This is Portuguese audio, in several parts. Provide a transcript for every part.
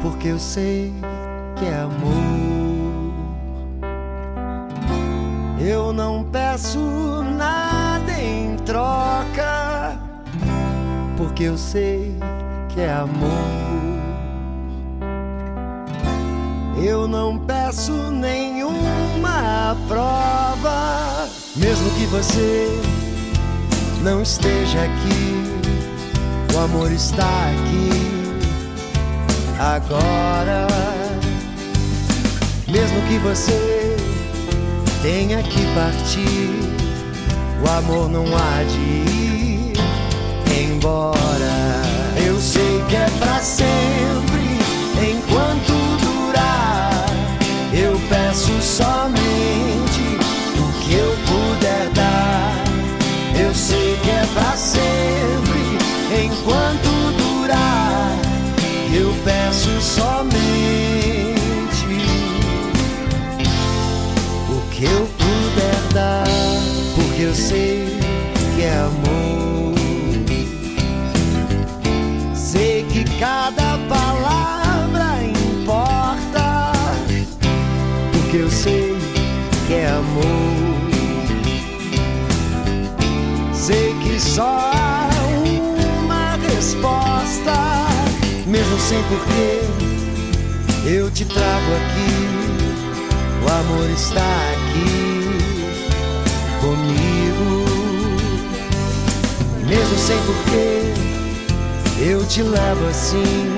porque eu sei que é amor. Eu não peço nada em troca, porque eu sei que é amor. Eu não peço nenhuma prova, mesmo que você não esteja aqui, o amor está aqui agora. Mesmo que você tenha que partir, o amor não há de ir embora. Eu sei que é pra sempre, enquanto durar. Eu peço somente o que eu puder dar. Eu sei que é pra sempre, enquanto durar. Eu peço somente o que eu puder dar, porque eu sei que é amor. Sei que cada palavra importa, porque eu sei que é amor. Sei que só há uma resposta, mesmo sem porquê, eu te trago aqui. O amor está aqui comigo. Mesmo sem porquê, eu te levo assim.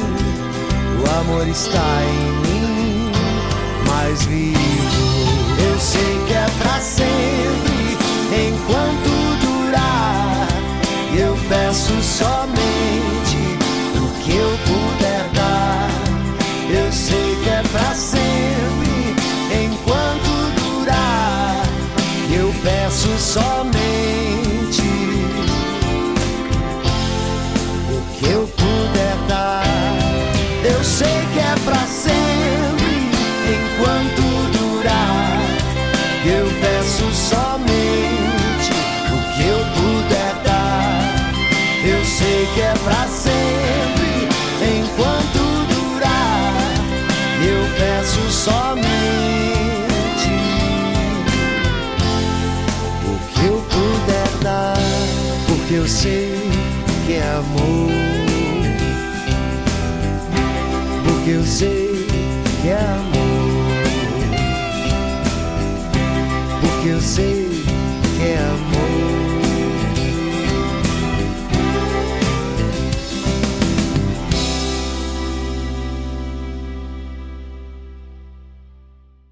O amor está em mim, mais vivo. Eu sei que é pra sempre, enquanto durar. Eu peço somente o que eu puder dar. Eu sei que é pra sempre, enquanto durar. Eu peço somente o que eu puder dar. Eu sei que é pra sempre, enquanto durar. Eu peço somente o que eu puder dar. Eu sei que é pra sempre, enquanto durar. Eu peço somente o que eu puder dar, porque eu sei que é amor, porque eu sei que é